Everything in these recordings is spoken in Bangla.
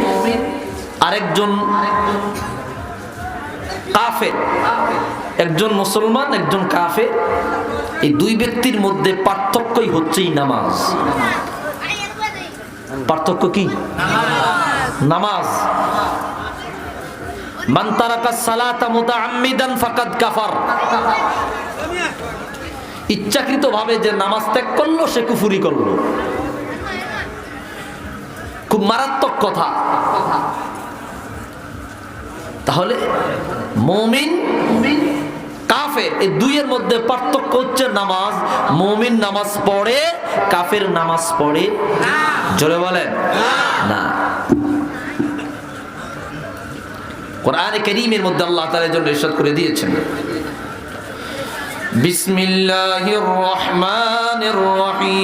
মুমিন, আরেকজন কাফের। একজন মুসলমান, একজন কাফের। এই দুই ব্যক্তির মধ্যে পার্থক্যই হচ্ছে নামাজ। পার্থক্য কি? নামাজ। মান তারাকা সালাতা মুতাআম্মিদান ফাকাদ কাফার। ইচ্ছাকৃতভাবে যে নামাজ ত্যাগ করলো সে কুফরি করলো। খুব মারাত্মক কথা। তাহলে মুমিন, কাফের, এই দুইয়ের মধ্যে পার্থক্য হচ্ছে নামাজ। মুমিন নামাজ পড়ে, কাফের নামাজ পড়ে না। জোরে বলেন না। কোরআনে কারীমের মধ্যে আল্লাহ তাআলা এর জন্য ইরশাদ করে দিয়েছেন, বিসমিল্লাহির রহমানির রহিম,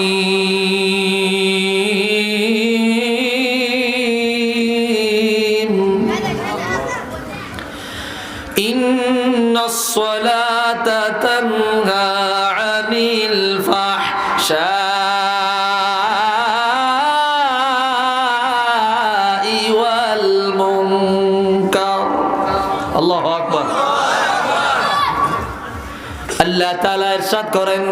ইন্নাস সালাতা তানহা আনিল ফাহশাই ওয়াল মুনকার। আল্লাহু আকবার। আল্লাহ তাআলা ইরশাদ করেন,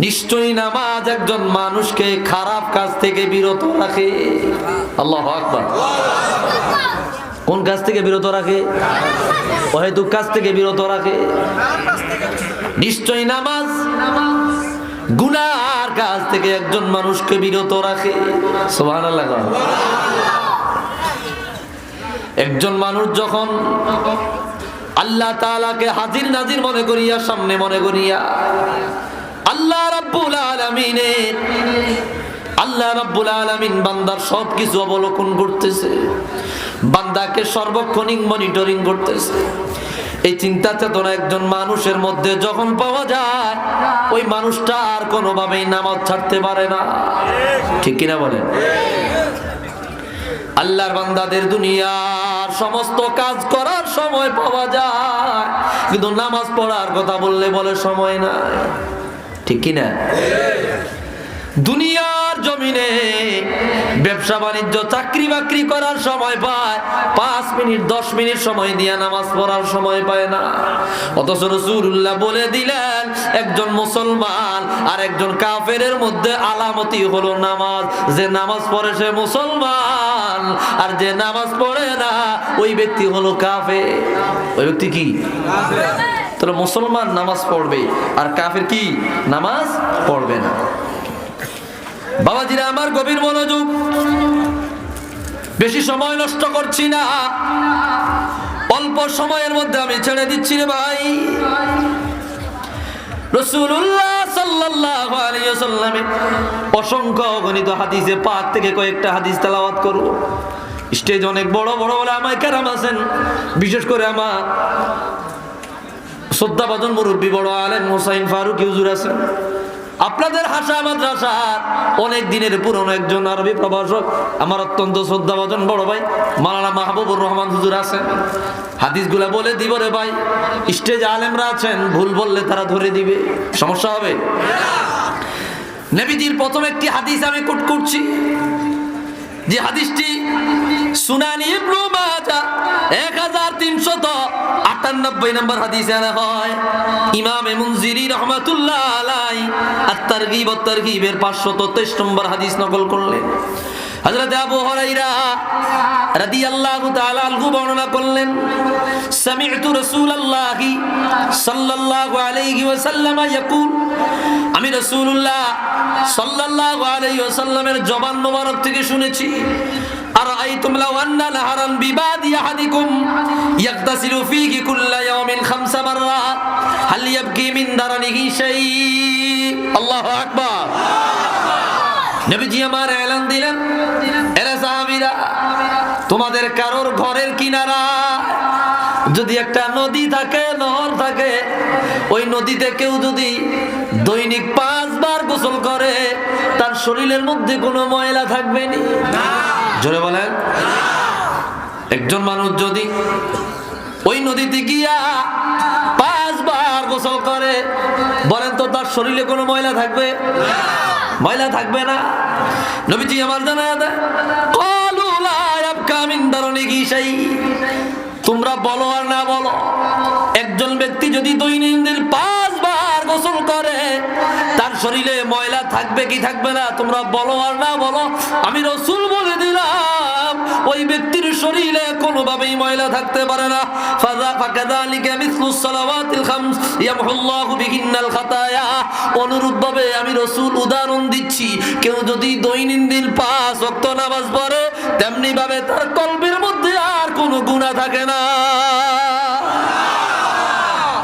নিশ্চয়ই নামাজ একজন মানুষকে খারাপ কাজ থেকে বিরত রাখে। আল্লাহু আকবার। কোন কাজ থেকে বিরত রাখে? অহেতুক কাজ থেকে বিরত রাখে। নিশ্চয়ই নামাজ গুনার কাজ থেকে একজন মানুষকে বিরত রাখে। সুবহানাল্লাহ। একজন মানুষ যখন আল্লাহ তাআলাকে হাজির নাজির মনে করিয়া, সামনে মনে করিয়া, আল্লাহ রাব্বুল আলামিন বান্দার সবকিছু অবলোকন করতেছে, বান্দাকে সর্বক্ষণিক মনিটরিং করতেছে। এই চিন্তা চেতনা একজন মানুষের মধ্যে যখন পাওয়া যায়, ওই মানুষটা আর কোনোভাবেই নামাজ ছাড়তে পারে না। ঠিক কিনা বলেন? আল্লাহর বান্দাদের দুনিয়ার সমস্ত কাজ করার সময় পাওয়া যায়, কিন্তু নামাজ পড়ার কথা বললে বলে সময় নাই। ঠিক কিনা? দুনিয়ার জমিনে ব্যবসা বাণিজ্য, চাকরি বাকরি করার সময় পায়, 5 মিনিট 10 মিনিট সময় দিয়ে নামাজ পড়ার সময় পায় না। অথচ রাসূলুল্লাহ বলে দিলেন, একজন মুসলমান আর একজন কাফেরের মধ্যে আলামতি হলো নামাজ। যে নামাজ পড়ে সে মুসলমান, আর যে নামাজ পড়ে না ওই ব্যক্তি হলো কাফের। ওই ব্যক্তি কি? কাফের। তাহলে মুসলমান নামাজ পড়বে আর কাফের কি? নামাজ পড়বে না। বাবাজিরা আমার, গভীর মনোযোগ। বেশি সময় নষ্ট করছি না, অল্প সময়ের মধ্যে আমি ছেড়ে দিচ্ছি রে ভাই। রাসূলুল্লাহ সাল্লাল্লাহু আলাইহি ওয়াসাল্লামের অসংখ্য গণিত হাদিসে পাক থেকে কয়েকটা হাদিস তেলাওয়াত করব। স্টেজে অনেক বড় বড় ওলামায়ে কেরাম আছেন, বিশেষ করে আমার শ্রদ্ধাভাজন মুরব্বী বড় আলেম হোসাইন ফারুকী হুজুর আছেন। আপনাদের হাসা মাদ্রাসার অনেক দিনের পুরনো একজন আরবি প্রভাষক, আমার অত্যন্ত শ্রদ্ধাভাজন বড় ভাই মাওলানা মাহবুবুর রহমান হুজুর আছেন। হাদিসগুলা বলে দিব রে ভাই। স্টেজে আলেমরা আছেন, ভুল বললে তারা ধরে দিবে, সমস্যা হবে। নবীজির প্রথম একটি হাদিস আমি কোট করছি, যে হাদিসটি সুনান ইবনে মাজাহ 1398 নম্বর হাদিসে আনা হয়। ইমাম মুনজিরি রাহমাতুল্লাহ আলাইহি আত-তারগীব ওয়াত তারগীবের 523 নম্বর হাদিস নকল করলেন। হযরত আবু হুরায়রা রাদিয়াল্লাহু তাআলা আনহু বর্ণনা করলেন, সামি'তু রাসূলুল্লাহি সাল্লাল্লাহু আলাইহি ওয়াসাল্লাম ইয়াকুল, আমি রাসূলুল্লাহ সাল্লাল্লাহু আলাইহি ওয়াসাল্লামের জবান মোবারক থেকে শুনেছি, আরাআইতুম লাউ আন্না নাহারান বিবাদি আহাদিকুম ইয়াগতাসিলু ফীহি কুল্লা ইয়াওমিন 5 মাররাত হাল ইয়াবকি মিন দারানিহি শাই। আল্লাহু আকবার। নবীজি আমার এলান দিলেন, এরা সাহাবীরা, তোমাদের কারোর ঘরের কিনারা যদি একটা নদী থাকে, নহর থাকে, ওই নদীতে কেউ যদি দৈনিক 5 বার গোসল করে, তার শরীরের মধ্যে কোনো ময়লা থাকবে না। জোরে বলেন। একজন মানুষ যদি ওই নদীতে গিয়া 5 বার গোসল করে, বলেন তো তার শরীরে কোনো ময়লা থাকবে? ময়লা থাকবে না। নবীজি আমার জানায়া দেয় ক্বালু লা ইয়াবকা মিন দারনিহি শাই। তোমরা বলো আর না বলো, একজন ব্যক্তি যদি দৈনন্দিন 5 বার গোসল করে তার শরীরে ময়লা থাকবে কি থাকবে না? তোমরা বলো আর না বলো, আমি রাসূল বলে দিলাম ওই ব্যক্তির শরীরে কোনোভাবেই ময়লা থাকতে পারে না। ফাকাযালিকা মিসলুস সালাওয়াতিল খামস ইয়ামহুল্লাহু বিহিন্নাল খাতায়া। অনুরূপভাবে আমি রাসূল উদাহরণ দিচ্ছি, কেউ যদি দৈনন্দিন 5 ওয়াক্ত নামাজ পড়ে তেমনি ভাবে তার কলবের মধ্যে আর কোনো গুনাহ থাকে না।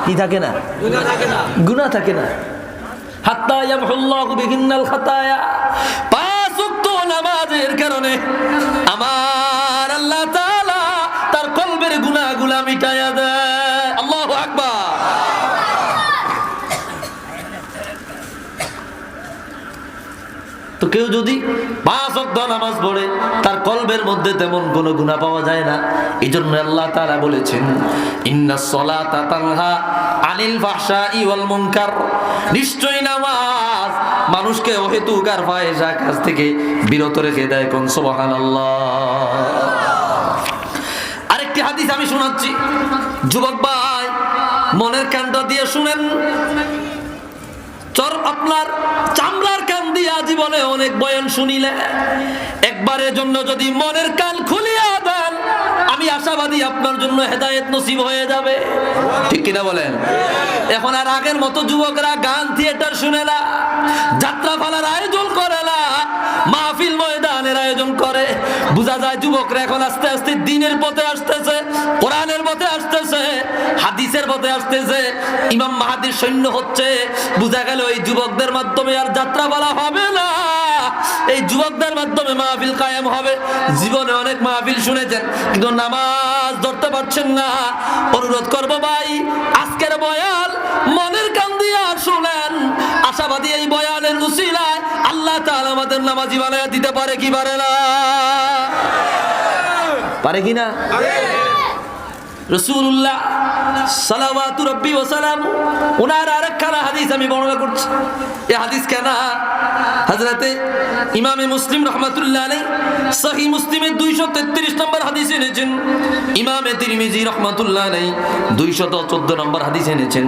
কি থাকে না? গুনাহ থাকে না, গুনাহ থাকে না। হাত্তা ইয়ামহুল্লাহু বিহিন্নাল খাতায়া। 5 ওয়াক্ত নামাজের কারণে আমার আল্লাহ তাআলা তার কলবের গুনাহগুলো মিটায়া দেয়। আল্লাহু আকবার। তো কেউ যদি 5 ওয়াক্ত নামাজ পড়ে তার কলবের মধ্যে তেমন কোনো গুনাহ পাওয়া যায় না। এজন্য আল্লাহ তাআলা বলেছেন ইন্নাস সালাতা তানহা আনিল ফাহশাই ওয়াল মুনকার। নিশ্চয় নামাজ মানুষকে অহেতুক আর ফাহিশা কাজ থেকে বিরত রেখে দেয়। কোন সুবহানাল্লাহ। আরেকটি হাদিস আমি শোনাচ্ছি, যুবক ভাই মনের কানটা দিয়ে শুনেন। আপনার চামড়ার কান দিয়া জীবনে অনেক বয়ান শুনিলে, একবারের জন্য যদি মনের কান খুলিয়া দেন আমি আশাবাদী আপনার জন্য হেদায়েত নসিব হয়ে যাবে। ঠিক কিনা বলেন? এখন আর আগের মতো যুবকরা গান থিয়েটার শুনে না, যাত্রা পালার আয়োজন করে না, মাহফিল ময়দানের আয়োজন করে। বোঝা যায় যুবকরা এখন আস্তে আস্তে দিনের পথে আসতেছে, কোরআনের পথে আসতেছে, হাদিসের পথে আসতেছে, ইমাম মাহাদির সৈন্য হচ্ছে। বোঝা গেল এই যুবকদের মাধ্যমে আর যাত্রা বলা হবে না, এই যুবকদের মাধ্যমে মাহফিল কায়েম হবে। জীবনে অনেক মাহফিল শুনেছেন কিন্তু নামাজ ধরতে পারছেন না। অনুরোধ করবো ভাই, আজকের বয়ান মনের কান দিয়ে শুনেন। আশাবাদী এই বয়ানের উসিলায় আল্লাহ তাআলা আমাদের নামাজি বানায়া দিতে পারে কি পারে না? পারে কি না? রাসূলুল্লাহ সাল্লাল্লাহু রাব্বি ওয়া সালাম ওনার আরেকখানা হাদিস আমি বর্ণনা করছি। এই হাদিস কেনা হযরতে ইমামে মুসলিম রাহমাতুল্লাহ আলাইহি সহিহ মুসলিমের 233 নম্বর হাদিস এনেছেন। ইমামে তিরমিজি রাহমাতুল্লাহ আলাইহি 214 নম্বর হাদিস এনেছেন।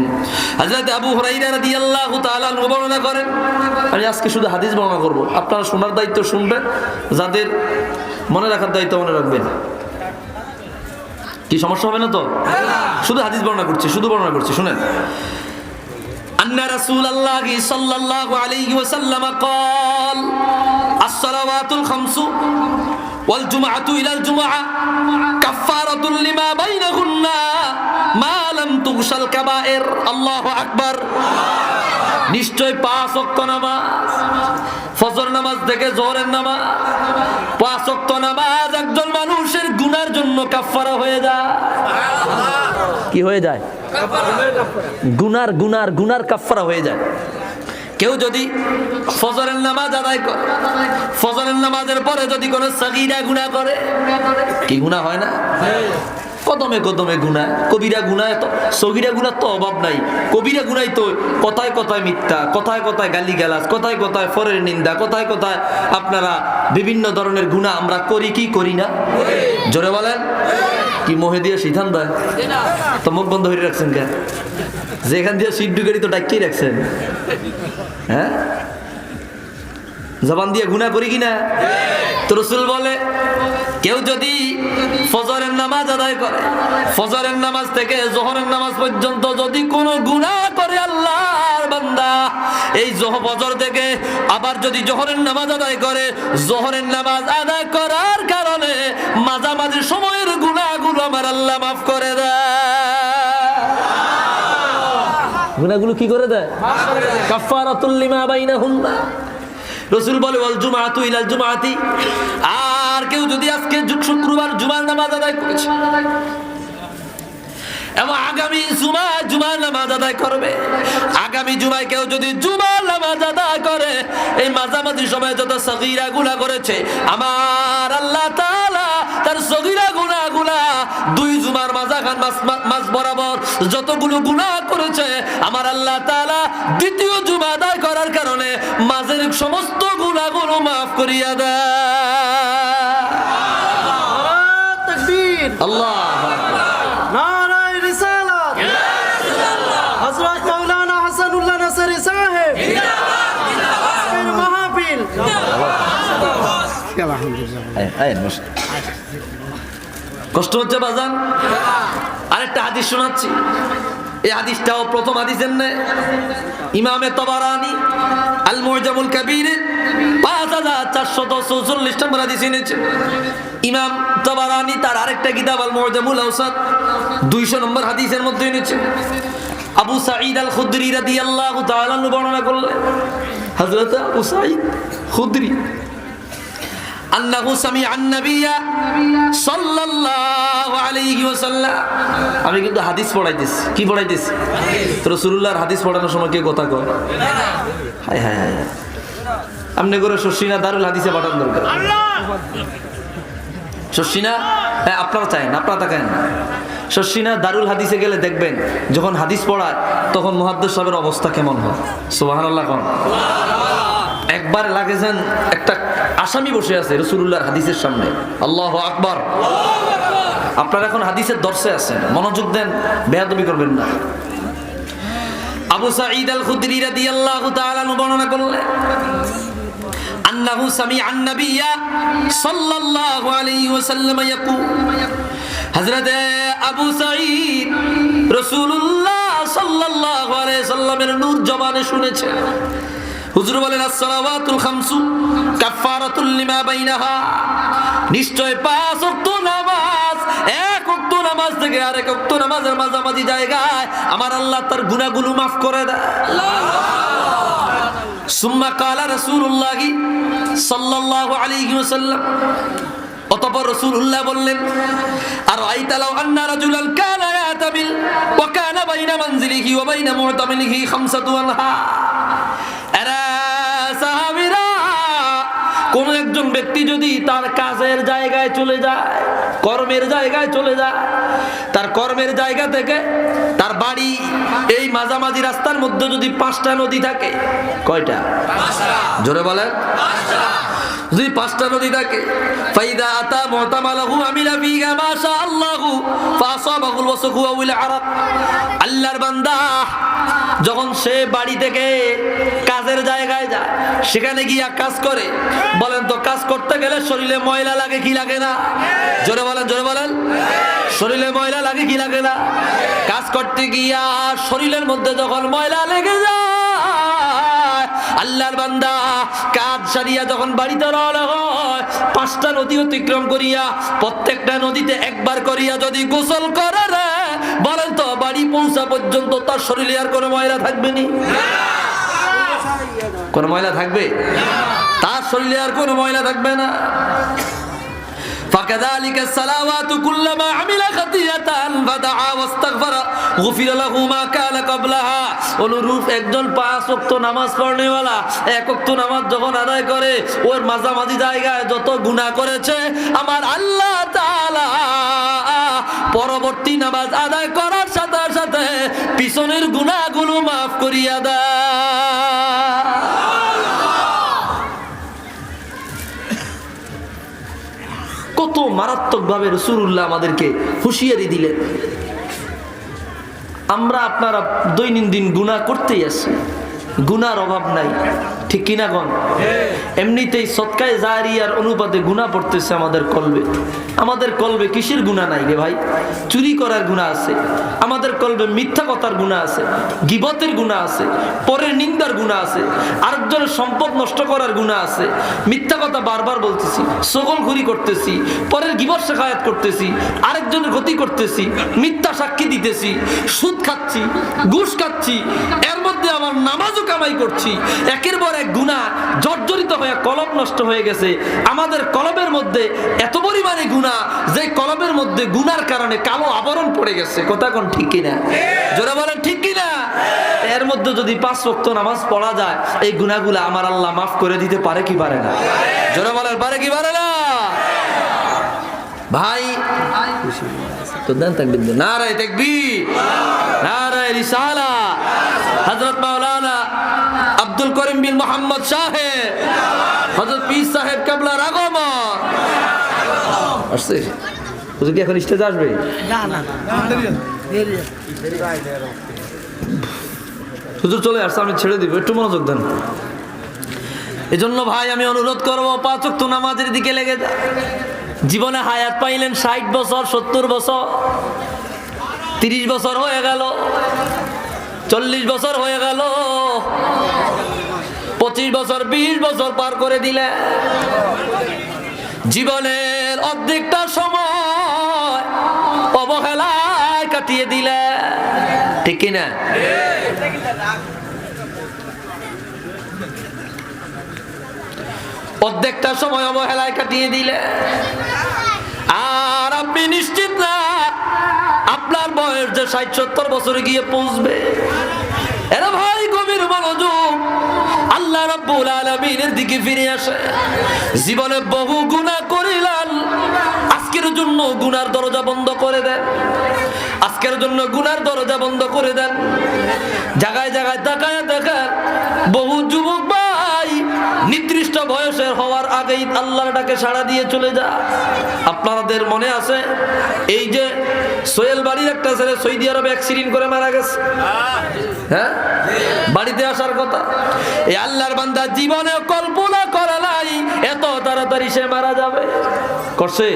হযরত আবু হুরায়রা রাদিয়াল্লাহু তাআলা আনহু বর্ণনা করেন। আমি আজকে শুধু হাদিস বর্ণনা করব, আপনারা শোনার দায়িত্ব শুনবেন, যাদের মনে রাখার দায়িত্ব মনে রাখবেন। কি সমস্যা হবে না তো? শুধু হাদিস বর্ণনা করছি, শুধু বর্ণনা করছি, শুনেন। আন্না রাসূলুল্লাহি সাল্লাল্লাহু আলাইহি ওয়াসাল্লাম قال الصلوات الخمس والجمعة إلى الجمعة كفارة لما بينهن ما لم تغش الكبائر। الله أكبر। নিশ্চয় 5 ওয়াক্ত নামাজ, ফজর নামাজ থেকে জোহরের নামাজ, 5 ওয়াক্ত নামাজ একজন মানুষের গুনার জন্য কাফারা হয়ে যায়। কি হয়ে যায়? গুনার গুনার গুনার কাফারা হয়ে যায়। কেউ যদি ফজরের নামাজ আদায় করে, ফজরের নামাজের পরে যদি কোনো সগীরা গুনাহ করে, কি গুনাহ হয় না? কদমে কদমে গুনাহ, কবিরা গুনাহ, তো সগীরা গুনাহ তো অভাব নাই। কবিরা গুনাহ তো কথায় কথায় মিথ্যা, কথায় কথায় গালিগালাজ, কথায় কথায় ফরের নিন্দা, কথায় কথায় আপনারা বিভিন্ন ধরনের গুনাহ আমরা করি কি করি না? জোরে বলেন। কি মোহে দিয়ে সিদ্ধান্ত দেয় তো মুখ বন্ধ হয়ে রাখছেন কেন? যেখান দিয়ে সিট ঢুকে তো ডাকিয়ে রাখছেন, হ্যাঁ? জবান দিয়ে গুনাহ করি কিনা? তো রাসূল বলে কেউ যদি ফজরের নামাজ আদায় করে, ফজরের নামাজ থেকে যোহরের নামাজ পর্যন্ত যদি কোনো গুনাহ করে আল্লাহর বান্দা, এই ফজর থেকে আবার যদি যোহরের নামাজ আদায় করে, যোহরের নামাজ আদায় করার কারণে মাঝামাঝি সময়ের গুনাহগুলো আমার আল্লাহ মাফ করে দেয়। গুনাহগুলো কি করে দেয়? কাফারাতুল লিমা বাইনাহুন্না। রাসূল বলে ওয়াল জুমআতু ইলাল জুমআতি। আর কেউ যদি আজকে শুক্রবার জুমার নামাজ আদায় করেছে এবং আগামী জুমার নামাজ আদায় করবে, আগামী জুমায় কেউ যদি জুমার নামাজ আদায় করে, এই মাঝামাঝি সময় যত সগীরা গুনাহ করেছে আমার আল্লাহ তাআলা তার সগীরা গুনাহগুলা দুই জুমার মাঝখান মাঝ বরাবর যতগুলো গুনাহ করেছে আমার আল্লাহ তাআলা দ্বিতীয় জুমা আদায় করার কারণে মাঝের সমস্ত গুনাহগুলো মাফ করিয়া দেয়। তাকবীর, আল্লাহু আকবার। নারায়ে রিসালাত, হযরত মাওলানা হাসানুল্লাহ নাসরি সাহেব জিন্দাবাদ, মাহফিল কষ্ট হচ্ছে বাজান? আরেকটা হাদিস শোনাচ্ছি। এই হাদিসটাও প্রথম হাদিসের নেই, ইমামে তাবারানী আল মুজামুল কাবীর 5444 নম্বর হাদিস এনেছে। ইমাম তাবারানী তার আরেকটা কিতাব আল মুজামুল আওসাত 200 নম্বর হাদিসের মধ্যে এনেছে। আবু সাঈদ আল খুদরি রাদিয়াল্লাহু তাআলা বর্ণনা করলেন, হযরত আবু সাঈদ খুদরি আন্নাহু সামিআন নাবিয়্যা সাল্লাল্লাহু আলাইহি ওয়াসাল্লাম। আমি কিন্তু হাদিস পড়াইতেছি। কি পড়াইতেছি? রাসূলুল্লাহর হাদিস পড়ানোর সময় কে কথা কয়? হায় হায় হায়, আমনে করে শশিনা দারুল হাদিসে পাঠান দরকার। শশিনা, হ্যাঁ আপনারা চান, আপনারা তাকান। শশিনা দারুল হাদিসে গেলে দেখবেন যখন হাদিস পড়ায় তখন মুহাদ্দিস সাহেবের অবস্থা কেমন হয়। সুবহানাল্লাহ কোন। একবার লাগেছেন একটা আসামি বসে আছে রাসূলুল্লাহর হাদিসের সামনে। আল্লাহু আকবার। আপনারা এখন হাদিসের দর্শে আছেন, মনোযোগ দেন, বেয়াদবি করবেন না। আবু সাঈদ আল খুদরি রাদিয়াল্লাহু তাআলা বর্ণনা করলেন, আন্নাহু সামিআন নাবিয়্যা সাল্লাল্লাহু আলাইহি ওয়াসাল্লাম ইয়াকুল, হযরত আবু সাঈদ রাসূলুল্লাহ সাল্লাল্লাহু আলাইহি সাল্লামের নূর জবানে শুনেছে। হুজুর বলেন, আসসালাওয়াতুল খামসু কাফারাতুল লিমা বাইনাহা, নিশ্চয় 5 ওয়াক্ত নামাজ, এক ওয়াক্ত নামাজ থেকে আরেক ওয়াক্ত নামাজের মাঝামাঝি জায়গায় আমার আল্লাহ তার গুনাহগুলো মাফ করে দেয়। সুম্মা ক্বালা রাসূলুল্লাহ সাল্লাল্লাহু আলাইহি ওয়াসাল্লাম, অতঃপর রাসূলুল্লাহ বললেন, আরাইতা লাউ আন্না রাজুলান কানা ইয়াতাবিল ওয়া কানা বাইনা মানজিলিহি ওয়া বাইনা মুতামিলিহি খামসাতু আনহা। কোন একজন ব্যক্তি যদি তার কাজের জায়গায় চলে যায়, কর্মের জায়গায় চলে যায়, তার কর্মের জায়গা থেকে তার বাড়ি এই মাঝামাঝি রাস্তার মধ্যে যদি 5টা নদী থাকে, কয়টা? 5টা। জোরে বলেন। 5টা। যদি 5টা নদী থাকে, ফাইদা আতা মুতামালাহু আমিলা ফিহা মা শা আল্লাহু ফাসাবাহুল ওয়াসখু ওয়াল আরাক। আল্লাহর বান্দা যখন সে বাড়ি থেকে কাজের জায়গায় যায়, সেখানে গিয়া কাজ করে, বলেন তো কাজ করতে গেলে শরীরে ময়লা লাগে কি লাগে না? জোরে বলেন, জোরে বলেন। শরীরে ময়লা লাগে কি লাগে না? কাজ করতে গিয়া শরীরের মধ্যে যখন ময়লা লেগে যায়, আল্লাহর বান্দা কাজ সারিয়া যখন বাড়িতে রওনা হয়, 5টা নদী অতিক্রম করিয়া প্রত্যেকটা নদীতে একবার করিয়া যদি গোসল করে রে, বলেন তো বাড়ি পৌঁছা পর্যন্ত তার শরীরে আর কোনো ময়লা থাকবে নি? কোন ময়লা থাকবে? তার শরীরে আর কোনো ময়লা থাকবে না। فكذلك الصلوات كلما عمل خطيئة فدعا واستغفر غفر له ما كان قبلها। অনুরূপ একজন 5 ওয়াক্ত নামাজ পড়নেওয়ালা 1 ওয়াক্ত নামাজ যখন আদায় করে, ওর মাঝামাঝি জায়গায় যত গুনাহ করেছে আমার আল্লাহ তাআলা পরবর্তী নামাজ আদায় করার সাথে সাথে পিছনের গুনাহগুলো মাফ করিয়া দেয়। কত মারাত্মকভাবে রাসূলুল্লাহ আমাদেরকে হুঁশিয়ারি দিলেন। আমরা আপনারা দৈনন্দিন গুনাহ করতেই আছি, গুনার অভাব নাই, ঠিক কিনা গণ? এমনিতেই সদকায়ে জারিয়ার অনুপাতে গুনাহ পড়তেছে আমাদের কলবে। আমাদের কলবে কিসের গুনাহ নাই রে ভাই? চুরি করার গুনাহ আছে, আমাদের কলবে মিথ্যা কথার গুনাহ আছে, গীবতের গুনাহ আছে, পরের নিন্দার গুনাহ আছে, আরেকজনের সম্পদ নষ্ট করার গুনাহ আছে, মিথ্যা কথা বারবার বলতেছি, সকলখুরি করতেছি, পরের গীবত শেখায়াত করতেছি, আরেকজনের ক্ষতি করতেছি, মিথ্যা সাক্ষী দিতেছি, সুদ খাচ্ছি, ঘুষ খাচ্ছি, এর মধ্যে আমার নামাজও কামাই করছি। একের পর এক গুনাহ জর্জরিত হয়ে কলব নষ্ট হয়ে গেছে। আমাদের কলবের মধ্যে এত পরিমাণে গুনাহ, যে কলবের মধ্যে গুনার কারণে কালো আবরণ পড়ে গেছে। কথা কোন ঠিক কিনা? জোরে বলেন ঠিক কিনা? এর মধ্যে যদি 5 ওয়াক্ত নামাজ পড়া যায়, এই গুনাহগুলো আমার আল্লাহ মাফ করে দিতে পারে কি পারে না? জোরে বলেন পারে কি পারে না? ভাই তো দেন তাকবীর দেন। নারায়ে তাকবীর, নারায়ে রিসালাত। হযরত মাওলানা আব্দুল করিম বিন মোহাম্মদ সাহেব, হযরত পীর সাহেব কেবলার আগমন আসছে। হুজুর কি এখন স্টেজে আসবে? হুজুর চলে আসছে, আমি ছেড়ে দিব, একটু মনোযোগ দেন। এজন্য ভাই আমি অনুরোধ করবো, 5 ওয়াক্ত নামাজের দিকে লেগে যা। জীবনে হায়াত পাইলেন 60 বছর, 70 বছর, 30 বছর হয়ে গেল, 40 বছর হয়ে গেল, 25 বছর, 20 বছর পার করে দিলে। জীবনের অর্ধেকটা সময় অবহেলায় কাটিয়ে দিলে, ঠিক কিনা? অর্ধেকটা সময় অবহেলায় কাটিয়ে দিলে, আর আপনি নিশ্চিত না আপনার বয়স যে 60-70 বছরে গিয়ে পৌঁছবে। এরা ভাই গভীর মনোযোগ, আল্লাহ রাব্বুল আলামিনের দিকে ফিরে আসে। জীবনে বহু গুনাহ করিলেন, আজকের জন্য গুনার দরজা বন্ধ করে দেন, আজকের জন্য গুনার দরজা বন্ধ করে দেন। জায়গায় জায়গায় তাকায় দেখেন, বহু যুবক ভাই নির্দিষ্ট বয়সের হওয়ার আগেই আল্লাহর ডাকে সাড়া দিয়ে চলে যায়। আপনাদের মনে আছে এই যে সোহেল বাড়ির একটা ছেলে সৌদি আরবে অ্যাক্সিডেন্ট করে মারা গেছে, হ্যাঁ? বাড়িতে আসার কথা, এই আল্লাহর বান্দা জীবনে কল্পনা করে নাই এত তাড়াতাড়ি সে মারা যাবে। করছে?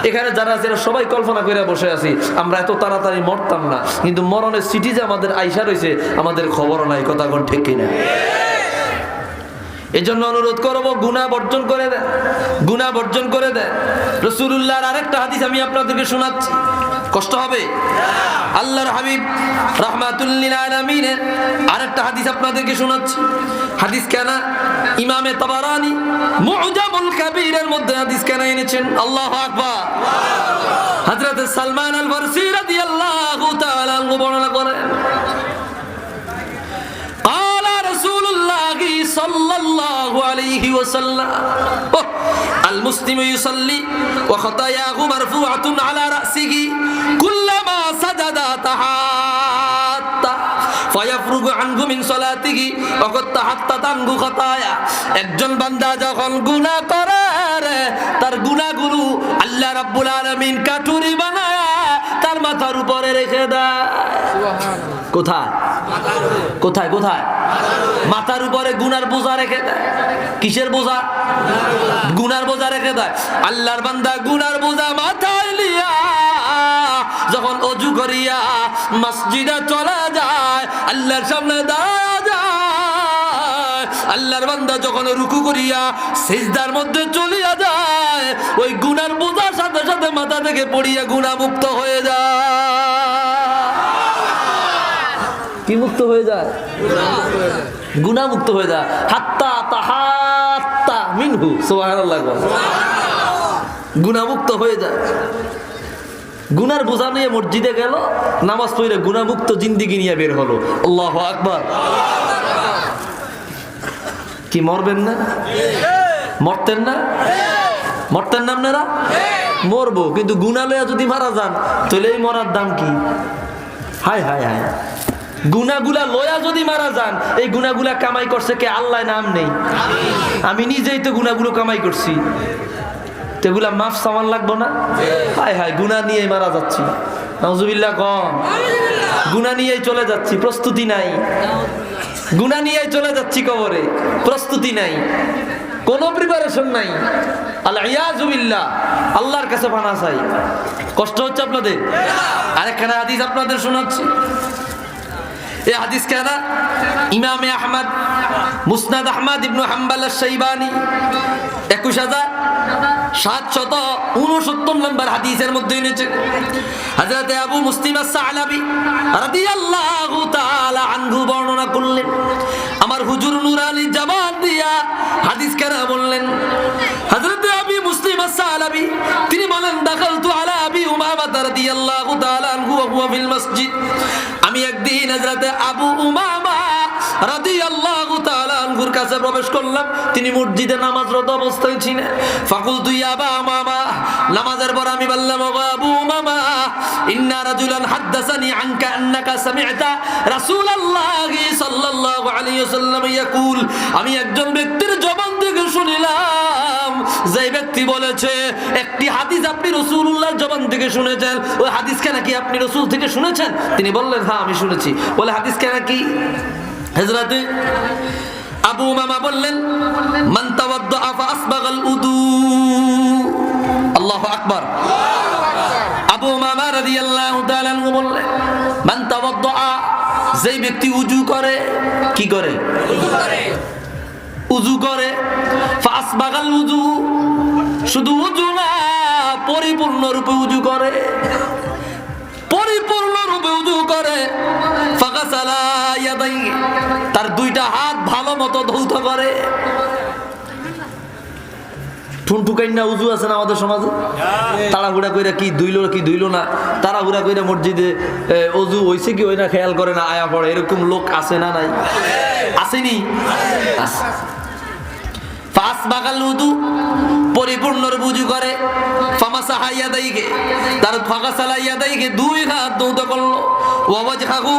এখানে যারা আছে সবাই কল্পনা করে বসে আছি আমরা এত তাড়াতাড়ি মরতাম না, কিন্তু মরণের সিটি যে আমাদের আইসা রয়েছে আমাদের খবরও নাই। কথা কোন ঠিক কিনা? এই জন্য অনুরোধ করবো, গুনাহ বর্জন করে দেন, গুনাহ বর্জন করে দেন। রাসূলুল্লাহর আরেকটা হাদিস আমি আপনাদেরকে শোনাচ্ছি, কষ্ট হবে। আল্লাহর হাবিব রাহমাতুল লিল আলামিনের আরেকটা হাদিস আপনাদেরকে শোনাচ্ছি। হাদিস কেনা ইমামে তাবারানী মুআজামুল কাবীরের মধ্যে হাদিস কেনা এনেছেন। আল্লাহু আকবার। হযরত সালমান আল ফারসি রাদিয়াল্লাহু তাআলা আনহু বর্ণনা করেন, সাল্লাল্লাহু আলাইহি ওয়াসাল্লাম, আল মুসলিমু ইউসাল্লি ওয়া খাতায়াহু মারফুআতুন আলা রাসিহি কুল্লামা সাজাদা তাহাত্তা ফায়াফরুগু আনহু মিন সালাতিহি ওয়া কদ তাহাত্তাত আনহু খাতায়া। একজন বান্দা যখন গুনাহ করে তার গুনাহগুলো আল্লাহ রাব্বুল আলামিন কাঠুরি বানায়া তার মাথার উপরে রেখে দেয়। সুবহানাল্লাহ। কোথায়? কোথায়? কোথায়? মাথার উপরে গুনার বোঝা রেখে দেয়। কিসের বোঝা? গুনার বোঝা রেখে দেয়। আল্লাহর বান্দা গুনার বোঝা মাথায় লিয়া যখন ওযু করিয়া মসজিদে চলে যায়, আল্লাহর সামনে দাঁড়া যায়, আল্লাহর বান্দা যখন রুকু করিয়া সিজদার মধ্যে চলিয়া যায়, ওই গুনার বোঝার সাথে সাথে মাথা থেকে পড়িয়া গুনাহ মুক্ত হয়ে যায়। কি মুক্ত হয়ে যায়? গুনাহ মুক্ত হয়ে যায়। হাত্তা তাহাত্তা মিনহু, সুবহানাল্লাহ। গুনাহ মুক্ত হয়ে যায়। গুনার বোঝা নিয়ে মসজিদে গেল, নামাজ পড়ে গুনাহ মুক্ত জিন্দেগি নিয়ে বের হলো। আল্লাহু আকবার। কি মরবেন না? মরতেন না? মরতেন না আপনারা? মরবো, কিন্তু গুনাহ লইয়া যদি মারা যান তাহলে এই মরার দাম কি? হায় হায় হায়। গুনাহগুলা লয়া যদি মারা যান, এই গুনাহগুলা কামাই করছে কে? আল্লাহ, নাম নেই। আমি নিজেই তো গুনাহগুলো কামাই করছি, তো এগুলা মাফ সামান লাগবো না? হায় হায়, গুনাহ নিয়েই মারা যাচ্ছি। নাউজুবিল্লাহ কম। গুনাহ নিয়েই চলে যাচ্ছি, প্রস্তুতি নাই। গুনাহ নিয়েই চলে যাচ্ছি কবরে, প্রস্তুতি নাই, কোনো প্রিপারেশন নাই। আল-ইয়াযু বিল্লাহ। আল্লাহর কাছে পানা চাই। কষ্ট হচ্ছে আপনাদের? আরেকখানা হাদিস আপনাদের শোনাচ্ছি। এই হাদিস কেনা ইমামে আহমদ মুসনাদ আহমদ ইবনে হাম্বল আশ-শাইবানি 21769 নম্বর হাদিসের মধ্যে এনেছে। হযরত আবু মুসলিম আস-সালাবি রাদিয়াল্লাহু তাআলা আনহু বর্ণনা করলেন, আমার হুজুর নুরানি জবান দিয়া হাদিস কেনা বললেন। হযরত আবু মুসলিম আস-সালাবি তিনি বলেন, দাখালতু আলা আবি উমামা রাদিয়াল্লাহু তাআলা আনহু ওয়া হুয়া ফিল মসজিদ। আমি একদিন হযরত আবু উমামা রাদিয়াল্লাহু তাআলা আনহুর কাছে প্রবেশ করলাম। তিনি মসজিদে নামাজরত অবস্থায় ছিলেন। ফাকুলতু ইয়া আবা উমামা, নামাজের পর আমি বললাম, ও আবু উমামা, ইন্না রাজুলান হাদাসানি আনকা আন্নাকা সামি'তা রাসূলুল্লাহি সাল্লাল্লাহু আলাইহি ওয়াসাল্লাম ইয়াকুল, আমি একজন ব্যক্তির জবান থেকে শুনলাম, যে ব্যক্তি বলেছে একটি হাদিস আপনি রাসূলুল্লাহর জবান থেকে শুনেছেন, ওই হাদিসকে নাকি আপনি রাসূল থেকে শুনেছেন? তিনি বললেন, হ্যাঁ আমি শুনেছি। বলে হাদিসকে নাকি? হযরত আবু উমামা বললেন, মান তাওয়াদ্দা ফাসবাগাল উদু। আল্লাহু আকবার। আবু উমামা রাদিয়াল্লাহু তাআলা আনহু বললেন, মান তাওয়াদ্দা, যেই ব্যক্তি উযু করে, কি করে? উযু করে। ফাসবাগাল উযু, শুধু উযু না, পরিপূর্ণ রূপে উযু করে, পরিপূর্ণ রূপে উযু করে। ফাগাসালা ইয়াদাই, তার দুইটা হাত ভালো মতো ধৌত করে। ঠুনঠুকাই না উজু আছে না আমাদের সমাজে, তাড়াহুড়া কইরা কি ধুইলো না, তাড়াহুড়া কইরা মসজিদে অজু হইছে কি হয় না খেয়াল করে না, আয়া পড়ে, এরকম লোক আছে না? নাই? আসেনি? ফাসবাগাল উযু, পরিপূর্ণ উযু করে। ফামাসাহা ইয়াদাইহি, তার ফাগাসালা ইয়াদাইহি, দুই হাত ধৌত করলো। ওয়া ওয়াজহাহু,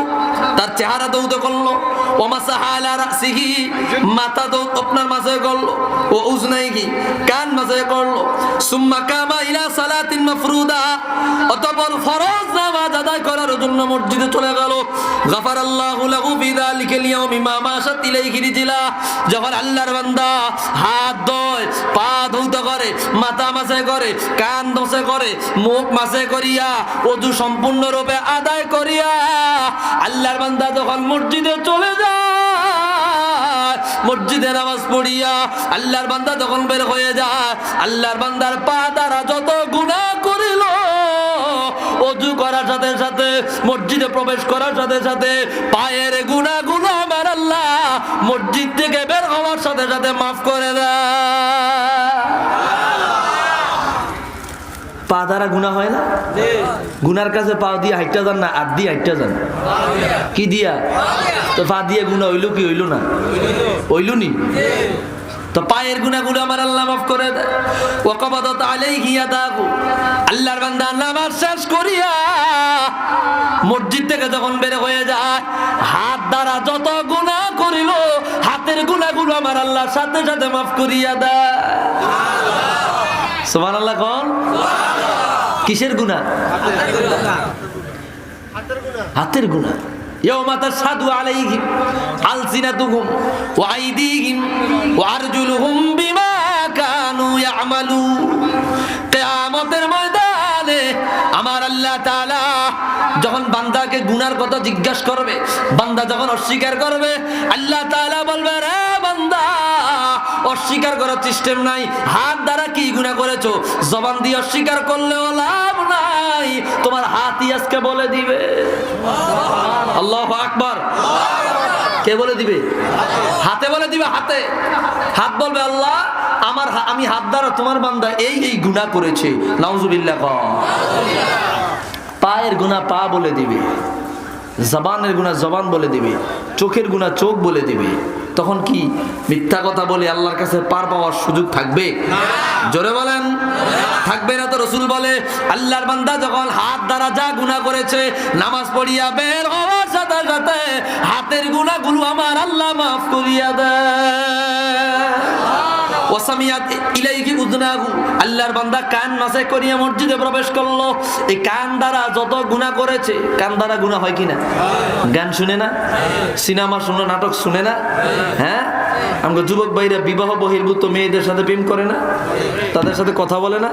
তার চেহারা ধৌত করলো। ওয়া মাসাহা আলা রাসিহি, মাথা ধৌত আপনার মাথায় করলো। ও উজনাইহি, কান মাথায় করলো। সুম্মা কামা ইলা সালাতিন মাফরুদা, অতঃপর ফরজ নামাজ আদায় করার জন্য মসজিদে চলে গেল। গাফারাল্লাহু লাহু বিযালিকাল ইয়াউমি মা মাশাত ইলাইহি রিজলা, যখন আল্লাহর বান্দা হাত ধোয়, পা ধৌত করে, মাথা মাসে করে, কান ধসে করে, মুখ মাসে করিয়া, ওযু সম্পূর্ণ রূপে আদায় করিয়া আল্লাহর বান্দা যখন মসজিদে চলে যায়, মসজিদে নামাজ পড়িয়া আল্লাহর বান্দা যখন বের হয়ে যায়, আল্লাহর বান্দার পা দ্বারা যত গুনাহ করিল, ওযু করার সাথে সাথে, মসজিদে প্রবেশ করার সাথে সাথে পায়ের গুনাহগুলো আমার আল্লাহ মসজিদ থেকে বের হওয়ার সাথে সাথে মাফ করে দেয়। পা দ্বারা গুনাহ হয় না? গুনার কাছে পা দিয়ে হাইটা যান না, আর দিয়ে হাইটা যান? কি দিয়া? তো পা দিয়ে গুনাহ হইল কি হইল না? হইল নি? তো পায়ের গুনাহগুলো আমার আল্লাহ মাফ করে দেয়। ওয়া কবাদাত আলাইহি ইয়াদাহু, আল্লাহর বান্দা নামাজ শেষ করিয়া মসজিদ থেকে যখন বের হয়ে যায়, হাত দ্বারা যত গুনাহ করিল, হাতের গুনাহগুলো আমার আল্লাহর সাথে সাথে মাফ করিয়া দেয়। সুবহানাল্লাহ কোন? কিসের গুনাহ? হাতের গুনাহ। ইয়াউমা তাশহাদু আলাইহিম আলসিনাতুহুম ওয়া আইদিহিম ওয়া আরজুলুহুম বিমা কানু ইয়ামালুন। কিয়ামতের ময়দানে আমার আল্লাহ তাআলা যখন বান্দাকে গুনার কথা জিজ্ঞাসা করবে, বান্দা যখন অস্বীকার করবে, আল্লাহ তাআলা বলবে, রে বান্দা, অস্বীকার করার সিস্টেম নাই, হাত দ্বারা কি গুনাহ করেছো, জবান দিয়ে অস্বীকার করলেও লাভ নাই, তোমার হাতই আজকে বলে দিবে। আল্লাহু আকবার। কে বলে দিবে? হাতে বলে দিবে। হাতে, হাত বলবে, আল্লাহ আমি হাত দ্বারা তোমার বান্দা এই এই গুনাহ করেছে। নাউজুবিল্লাহ। পায়ের গুনাহ পা বলে দিবে, জবানের গুনাহ জবান বলে দিবে, চোখের গুনাহ চোখ বলে দিবে। তখন কি মিথ্যা কথা বলে আল্লাহর কাছে পার পাওয়ার সুযোগ থাকবে? জোরে বলেন, থাকবে না। তো রাসূল বলে, আল্লাহর বান্দা যখন হাত দ্বারা যা গুনাহ করেছে, নামাজ পড়িয়া বের হওয়ার সাথে সাথে হাতের গুনাহগুলো আমার আল্লাহ মাফ করিয়া দেয়। ওয়াসামিয়াত ইলাইহি উযনাহু, আল্লাহর বান্দা কান নাসে করিয়া মসজিদে প্রবেশ করলো। এই কান দ্বারা যত গুনাহ করেছে, কান দ্বারা গুনাহ হয় কিনা? গান শুনে না, সিনেমা শুনে, নাটক শুনে না? হ্যাঁ, আমাদের যুবক ভাইরা বিবাহ বহির্ভূত মেয়েদের সাথে প্রেম করে না, তাদের সাথে কথা বলে না,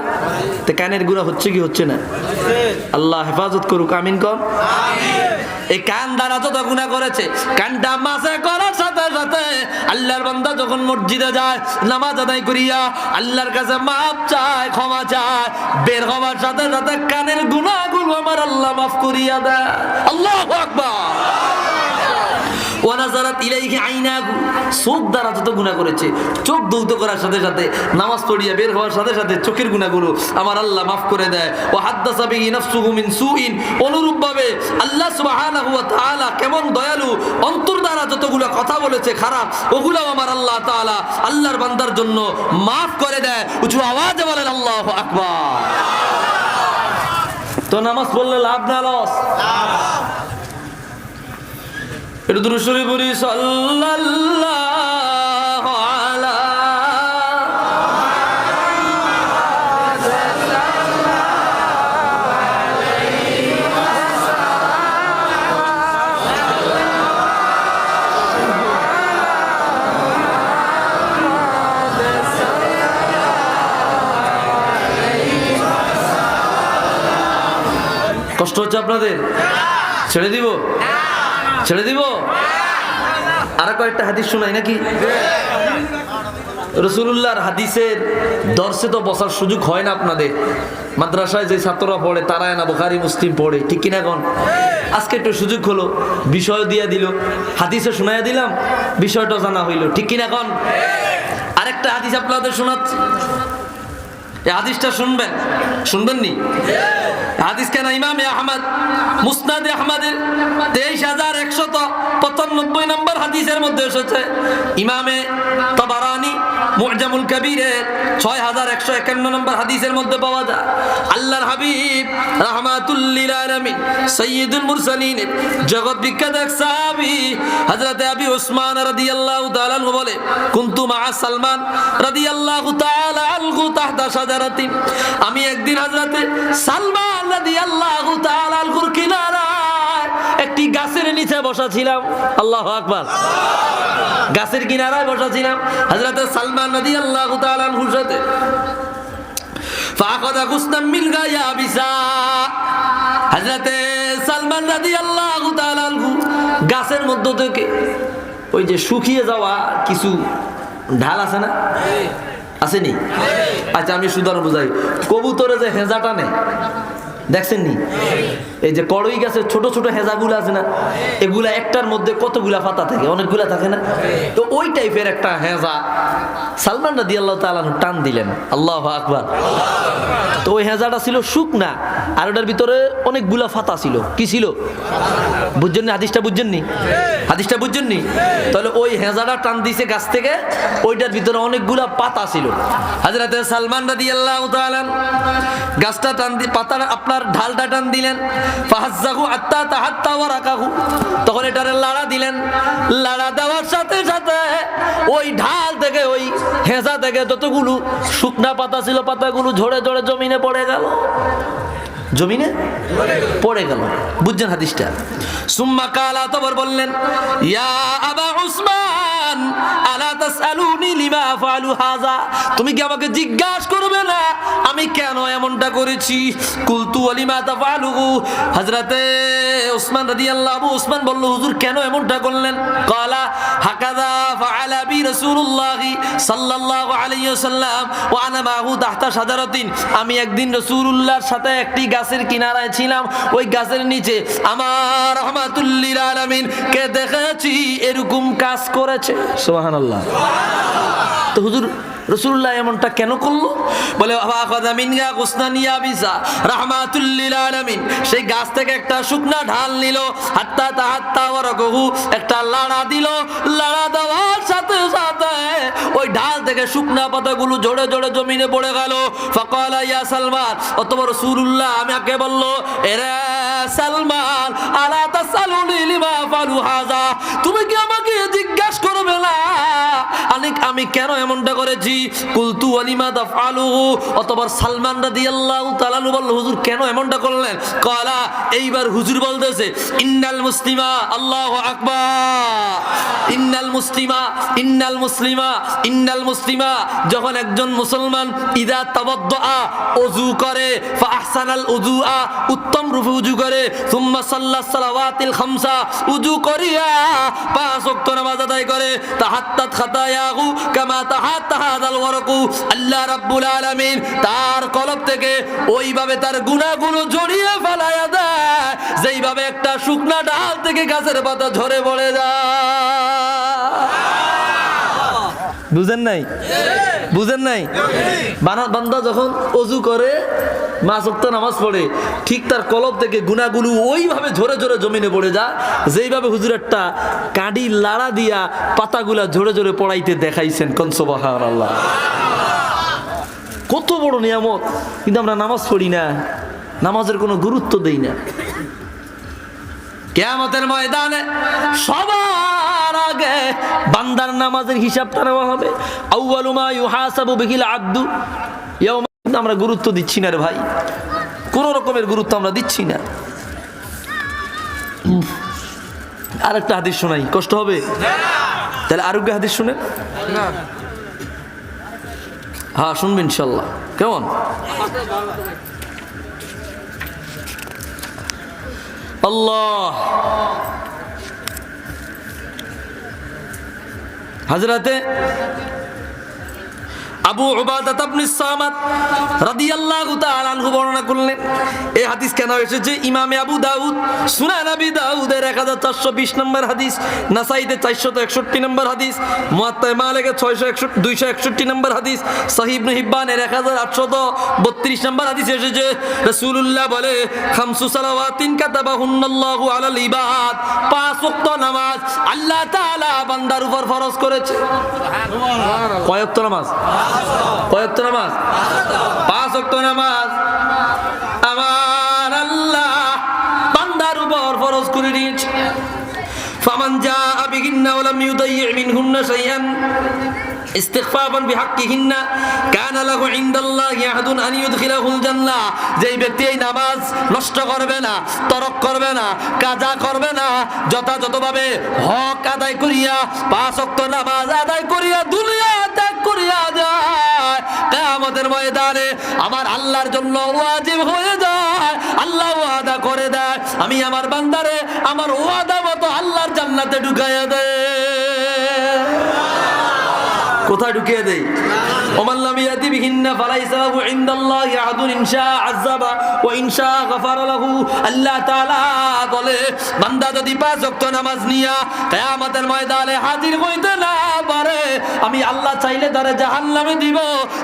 তো কানের গুনাহ হচ্ছে কি হচ্ছে না? আল্লাহ হেফাজত করুক, আমিন কর। এই কান দ্বারা যত গুনাহ করেছে, কানটা মাসে করার সাথে সাথে আল্লাহর বান্দা যখন মসজিদে যায়, নামাজ আদায় করিয়া আল্লাহর কাছে মাফ চায়, ক্ষমা চায়, বের হওয়ার সাথে সাথে কানের গুনাহগুলো আমার আল্লাহ মাফ করিয়া দেয়। আল্লাহু আকবার। ওয়া নাযারাত ইলাইহি আইনাহু, চোখ দ্বারা যত গুনাহ করেছে, চোখ ধৌত করার সাথে সাথে নামাজ পড়িয়া বের হওয়ার সাথে সাথে চোখের গুনাহগুলো আমার আল্লাহ মাফ করে দেয়। ওয়া হাদ্দাসা বিহি নাফসুহু মিন সুইন, অনুরূপভাবে আল্লাহ সুবহানাহু ওয়া তাআলা কেমন দয়ালু, অন্তর দ্বারা যতগুলো কথা বলেছে খারাপ, ওগুলো আমার আল্লাহ তাআলা আল্লাহর বান্দার জন্য মাফ করে দেয়। উঁচু আওয়াজে বলেন আল্লাহু আকবার। তো নামাজ পড়লে লাভ না লস? এটা দুরূদ শরীফ পড়ি, সাল্লাল্লাহু আলা কষ্ট হচ্ছে আপনাদের? ছেড়ে দিব? ছেড়ে দিব? আর কয়েকটা হাদিস শোনাই নাকি? রাসূলুল্লাহর হাদিসের দর্শে তো বসার সুযোগ হয় না আপনাদের। মাদ্রাসায় যে ছাত্ররা পড়ে তারা না বুখারী মুসলিম পড়ে, ঠিক কিনা কোন? আজকে একটু সুযোগ হলো, বিষয় দিয়া দিল, হাদিসে শোনাইয়া দিলাম, বিষয়টা জানা হইল, ঠিক কিনা কোন? আরেকটা হাদিস আপনাদের শোনাচ্ছি, এই হাদিসটা শুনবেন, শুনবেন নি? হাদিস কেন? ইমামে আহমদ মুসনাদে আহমদের ২৩,১৯৫ নম্বর হাদিসের মধ্যে এসেছে। ইমামে তাবারানি মুআজামুল কবীরের ৬,১৫১ নম্বর হাদিসের মধ্যে পাওয়া যায়। আল্লাহর হাবিব রাহমাতুল লিল আলামিন সাইয়্যিদুল মুরসালিন জগৎ বিখ্যাত এক সাহাবী হযরত আবি উসমান রাদিয়াল্লাহু তাআলা আনহু বলে, কুনতু মা সালমান রাদিয়াল্লাহু তাআলা আনহু তাহতা শাজারাতিন, আমি একদিন হযরত সালমান রাদিয়াল্লাহু তাআলা আনহুর কিনারায় একটি গাছের নিচে বসা ছিলাম। আল্লাহু আকবার। গাছের কিনারায় বসা ছিলাম হযরত সালমান রাদিয়াল্লাহু তাআলা আনহুর সাথে। ফাআখাযা গুসনাম মিন গায়াবিসা, হযরত সালমান রাদিয়াল্লাহু তাআলা আনহু গাছের মধ্য থেকে ওই যে শুকিয়ে যাওয়া কিছু ঢাল আছে না? আসেনি? আচ্ছা আমি সুদার বুঝাই, কবুতরে যে হেজাটা নেই দেখছেন নি? এই যে কড়ই গাছের ছোট ছোট হেজাগুলো আছে না, এগুলা একটার মধ্যে কতগুলা পাতা থাকে? অনেকগুলা থাকে না? তো ওই টাইপের একটা হেজা সালমান রাদিয়াল্লাহু তাআলা টান দিলেন। আল্লাহু আকবার। তো ওই হেজাটা ছিল শুকনা, আর ওটার ভিতরে অনেকগুলা পাতা ছিল। কি ছিল? বুঝছেন না? হাদিসটা বুঝছেন নি? হাদিসটা বুঝছেন নি? তাহলে ওই হেজাটা টান দিছে গাছ থেকে, ওইটার ভিতরে অনেকগুলা পাতা ছিল। হযরত সালমান রাদিয়াল্লাহু তাআলা গাছটা টান দিয়ে পাতার আপনার ঢালটা টান দিলেন। ফাহাজ্জাহু আত্তা তাহাত্তা ওয়া রাকাহু, তখন এটারে লাড়া দিলেন। লাড়া দেওয়ার সাথে সাথে ওই ঢাল থেকে, ওই হেজা থেকে যতগুলো শুকনা পাতা ছিল পাতাগুলো ঝরে ঝরে জমিনে পড়ে গেল। জমিনে পড়ে গেল। বুঝছেন হাদিসটা? সুম্মা কালা, তবর বললেন, ইয়া আবা উসমান আলা তাসআলুনি লিমা ফাআলু হাযা, তুমি কি আমাকে জিজ্ঞাসা করবে না আমি কেন এমনটা করেছি? কুলতু ওয়ালিমা তাফআলুহু, হযরতে উসমান রাদিয়াল্লাহু উসমান বলল, হুজুর কেন এমনটা করলেন? ক্বালা হাকাযা ফাআলা বি রাসূলুল্লাহ সাল্লাল্লাহু আলাইহি ওয়াসাল্লাম ওয়া আনা মাহু তাহতা শাজারাতিন, আমি একদিন রাসূলুল্লাহর সাথে একটি গাছের কিনারায় ছিলাম, ওই গাছের নিচে আমার রাহমাতুল লিল আলামিন কে দেখেছি এরকম কাজ করেছে। সুবহানাল্লাহ। তো হুজুর রাসূলুল্লাহ এমনটা কেন করলো? বলে আখাযা মিনহা গুসনান ইয়াবিসা রাহমাতুল লিল আলামিন, সেই গাছ থেকে একটা শুকনা ঢাল নিল, হাত্তা তাহাত্তা ওয়ারাকুহু, একটা লাড়া দিল। লাড়া দেওয়ার সাথে সাথে ওই ঢাল থেকে শুকনা পাতাগুলো ঝরে ঝরে জমিনে পড়ে গেল। ফাকালা ইয়া সালমান, অতঃপর রাসূলুল্লাহ আমাকে বলল, এরে সালমান আলা তাসালুনি লিমা ফালু হাযা, তুমি কি আমাকে জিজ্ঞাসা করবে না আমি কেন এমনটা করেছি? কুলতু ওয়ালিমা তাফআলুহু, অতঃপর সালমান রাদিয়াল্লাহু তাআলা বলল, হুজুর কেন এমনটা করলেন? ক্বালা, এইবার হুজুর বলতেছে, ইন্নাল মুসলিমা, আল্লাহু আকবার, ইন্নাল মুসলিমা ইন্নাল মুসলিমা ইন্নাল মুসলিমা, যখন একজন মুসলমান ইদা তাওয়াদ্দা, ওযু করে, ফা আহসানাল উযুআ, উত্তম রূপে ওযু করে, সুম্মা সাল্লা সালাওয়াতিল খামসা, ওযু করিয়া ৫ ওয়াক্ত নামাজ আদায় করে, তাহাত্তাত খাতায়াহু, কামা তাহাত্তা হাযাল ওয়ারাকু, আল্লাহ রাব্বুল আলামিন তার কলব থেকে ওইভাবে তার গুনাহগুলো ঝরিয়ে ফেলায়া দেয় যেইভাবে একটা শুকনা ডাল থেকে গাছের পাতা ঝরে পড়ে যায়। বুঝেন নাই? বুঝেন নাই? বান্দা যখন অজু করে পাঁচ ওয়াক্ত নামাজ পড়ে, ঠিক তার কলব থেকে গুনাহগুলো ওইভাবে ঝরে ঝরে জমিনে পড়ে যায় যেইভাবে হুজুর একটা কাঁডি লাড়া দিয়া পাতাগুলা ঝরে ঝরে পড়াইতে দেখাইছেন। কোন সুবহানাল্লাহ। কত বড় নিয়ামত, কিন্তু আমরা নামাজ পড়ি না, নামাজের কোনো গুরুত্ব দেই না। কিয়ামতের ময়দানে সবার আগে বান্দার নামাজের হিসাবটা নেওয়া হবে। আউয়ালু মা ইউহাসাবু বিহিল আবদু ইয়াউমা, আমরা গুরুত্ব দিচ্ছি না রে ভাই, কোন রকমের গুরুত্ব আমরা দিচ্ছি না। আরেকটা হাদিস শোনাই, কষ্ট হবে? তাহলে আরোগ্য হাদিস শুনেন। হ্যাঁ শুনবেন ইনশাল্লাহ। কেমন? আল্লাহ। হযরতে আবু উবাদা ইবনে সামাত রাদিয়াল্লাহু তাআলা আনহু বর্ণনা করলেন। এই হাদিস কেন এসেছে? ইমামে আবু দাউদ সুনান আবি দাউদের 1420 নম্বর হাদিস, নাসাইতে 461 নম্বর হাদিস, মুয়াত্তা মালিকের 261 নম্বর হাদিস, সহিহ ইবনে হিব্বানের 1832 নম্বর হাদিস এসেছে। রাসূলুল্লাহ বলে, খামসু সালাওয়াতিন কাতাবাহুন্নাল্লাহু আলাল ইবাদ, 5 ওয়াক্ত নামাজ আল্লাহ তাআলা বান্দার উপর ফরজ করেছে। সুবহানাল্লাহ। কয় ওয়াক্ত নামাজ? কয় ওয়াক্ত নামাজ? 5 ওয়াক্ত নামাজ আমার আল্লাহ বান্দার উপর ফরজ করে দিয়েছে। ফামান জাআ বিহিন্না ওয়া লাম ইউদাইয়্যি মিনহুন্না শাইআন ইস্তিগফাফান বিহাক্কিহিন্না কানা লাহু ইনদাল্লাহি আহাদুন আন ইউদখিলাহুল জান্নাহ। যেই ব্যক্তি এই নামাজ নষ্ট করবে না, তরক করবে না, কাজা করবে না, যথাযথভাবে হক আদায় করিয়া 5 ওয়াক্ত নামাজ আদায় করিয়া দুনিয়া ত্যাগ করিয়া যায়, কিয়ামতের ময়দানে আমার আল্লাহর জন্য ওয়াজিব হয়ে যায়। আল্লাহ ওয়াদা করে দেয়, আমি আমার বান্দারে আমার ওয়াদা মতো আল্লাহর জান্নাতে ঢুকাইয়া দেয়। কোথায় ঢুকিয়ে দেয়? ওমান লাম ইয়াতি বিহিন্না ফালাইসা লাহু ইনদাল্লাহি আহাদুন ইনশা আযাবা ওয়া ইনশা গফারা লাহু। আল্লাহ তাআলা বলে, বান্দা যদি 5 ওয়াক্ত নামাজ নিয়া কিয়ামতের ময়দানে হাজির হইতে না পারে, আমি আল্লাহ চাইলে তারে জাহান্নামে দিব,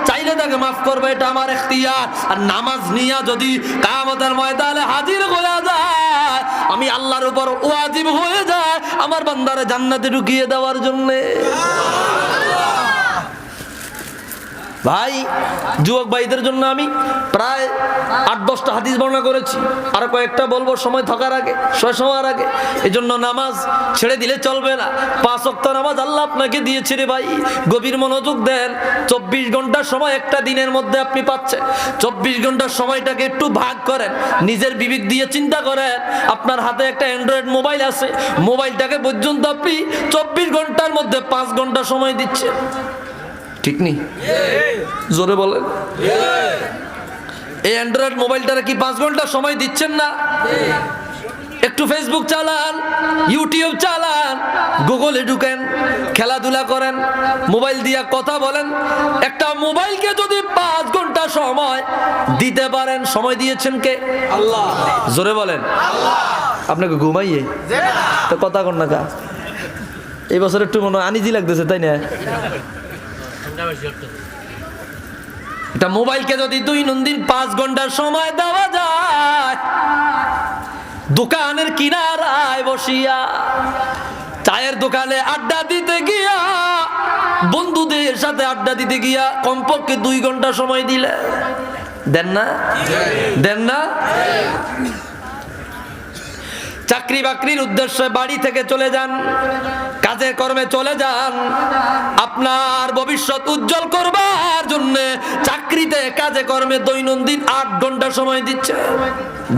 চাইলে তাকে মাফ করব, এটা আমার ইখতিয়ার। আর নামাজ নিয়া যদি কিয়ামতের ময়দানে হাজির হয়ে যায়, আমি আল্লাহর উপর ওয়াজিব হয়ে যায় আমার বান্দারে জান্নাতে ঢুকিয়ে দেওয়ার জন্য। ভাই, যুবক ভাইদের জন্য আমি প্রায় 8-10টা হাদিস বর্ণনা করেছি, আর কয়েকটা বলবো সময় থাকার আগে, সময়ের আগে। এই জন্য নামাজ ছেড়ে দিলে চলবে না। 5 ওয়াক্ত নামাজ আল্লাহ আপনাকে দিয়েছে রে ভাই, গভীর মনোযোগ দেন। 24 ঘন্টার সময় একটা দিনের মধ্যে আপনি পাচ্ছেন। 24 ঘন্টার সময়টাকে একটু ভাগ করেন, নিজের বিবেক দিয়ে চিন্তা করেন। আপনার হাতে একটা অ্যান্ড্রয়েড মোবাইল আছে, মোবাইলটাকে পর্যন্ত আপনি 24 ঘন্টার মধ্যে 5 ঘন্টা সময় দিচ্ছেন, ঠিক নেই? জোরে বলেন। এই অ্যান্ড্রয়েড মোবাইলটারে কি 5 ঘন্টা সময় দিচ্ছেন না? একটু ফেসবুক চালান, ইউটিউব চালান, গুগলে ঢুকেন, খেলাধুলা করেন, মোবাইল দিয়া কথা বলেন। একটা মোবাইলকে যদি 5 ঘন্টা সময় দিতে পারেন, সময় দিয়েছেন কে? আল্লাহ। জোরে বলেন। আল্লাহ। আপনাকে ঘুমাইয়ে তো কথা কন না কা? এই বছর একটু মনে হয় আনিজি লাগতেছে, তাই না? এটা মোবাইলকে যদি দৈনন্দিন 5 ঘন্টার সময় দেওয়া যায়, দোকানের কিনারায় বসিয়া, চায়ের দোকানে আড্ডা দিতে গিয়া, বন্ধুদের সাথে আড্ডা দিতে গিয়া কমপক্ষে 2 ঘন্টা সময় দিলে দেন না? দেন না? চাকরি বাকরির উদ্দেশ্যে বাড়ি থেকে চলে যান, কাজে কর্মে চলে যান, আপনার ভবিষ্যৎ উজ্জ্বল করবার জন্য চাকরিতে কাজে কর্মে দৈনন্দিন 8 ঘন্টা সময় দিচ্ছে,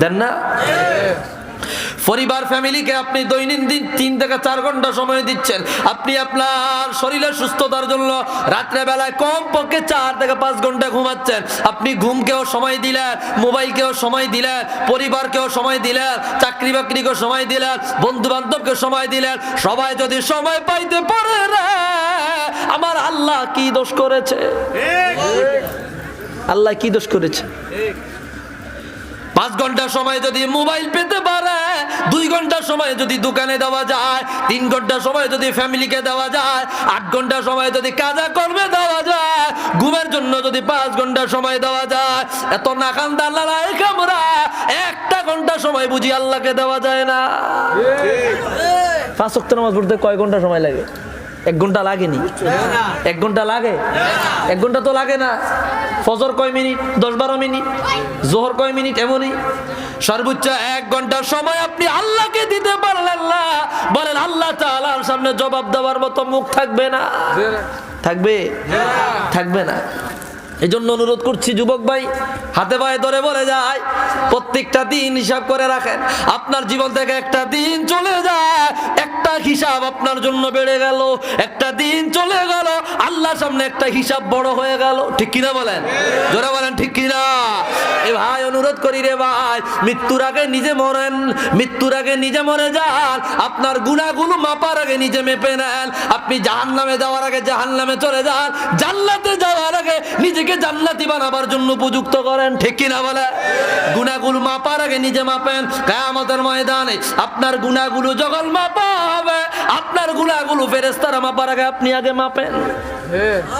দেন না? পরিবার ফ্যামিলিকে আপনি দৈনন্দিন 3 থেকে 4 ঘন্টা সময় দিচ্ছেন। আপনি আপনার শরীরের সুস্থতার জন্য রাত্রে বেলায় কমপক্ষে 4 থেকে 5 ঘন্টা ঘুমাচ্ছেন। আপনি ঘুমকেও সময় দিলেন, মোবাইলকেও সময় দিলেন, পরিবারকেও সময় দিলেন, চাকরি বাকরিকেও সময় দিলেন, বন্ধু বান্ধবকে সময় দিলেন। সবাই যদি সময় পাইতে পারে রে, আমার আল্লাহ কি দোষ করেছে? আল্লাহ কি দোষ করেছে? 5 ঘন্টা সময় যদি মোবাইল পেতে পারে, 2 ঘন্টা সময় যদি দোকানে দেওয়া যায়, 3 ঘন্টা সময় যদি ফ্যামিলিকে দেওয়া যায়, 8 ঘন্টা সময় যদি কাজা কর্মে দেওয়া যায়, ঘুমের জন্য যদি 5 ঘন্টা সময় দেওয়া যায়, এত নাকান্দা আল্লাহ আমরা 1 ঘন্টা সময় বুঝি আল্লাহকে দেওয়া যায় না? 5 ওয়াক্ত নামাজ পড়তে কয় ঘন্টা সময় লাগে? 1 ঘন্টা লাগেনি? 1 ঘন্টা লাগে? 1 ঘন্টা তো লাগে না। ফজর কয় মিনিট? 10-12 মিনিট। জোহর কয় মিনিট? এমনই। সর্বোচ্চ 1 ঘন্টা সময় আপনি আল্লাহকে দিতে পারলেন না, বলেন আল্লাহ তাআলার সামনে জবাব দেওয়ার মতো মুখ থাকবে না? থাকবে? থাকবে না। এই জন্য অনুরোধ করছি যুবক ভাই, হাতে পায়ে ধরে বলে যায়, প্রত্যেকটা দিন হিসাব করে রাখেন। আপনার জীবন থেকে একটা দিন চলে যায়, একটা হিসাব আপনার জন্য বেড়ে গেল। একটা দিন চলে গেল, আল্লাহর সামনে একটা হিসাব বড় হয়ে গেল। ঠিক কিনা বলেন? জোরে বলেন ঠিক কিনা? এ ভাই অনুরোধ করি রে ভাই, মৃত্যুর আগে নিজে মরেন, মৃত্যুর আগে নিজে মরে যান। আপনার গুনাহগুলো মাপার আগে নিজে মেপে নেন। আপনি জাহান্নামে যাওয়ার আগে জাহান্নামে চলে যান, জান্নাতে যাওয়ার আগে নিজে জান্নাতি বানাবার জন্য উপযুক্ত করেন। ঠিক কিনা বলে? গুনাহগুলো মাপার আগে নিজে মাপেন। কিয়ামতের ময়দানে আপনার গুনাহগুলো যখন মাপা হবে, আপনার গুনাহগুলো ফেরেশতারা মাপার আগে আপনি আগে মাপেন।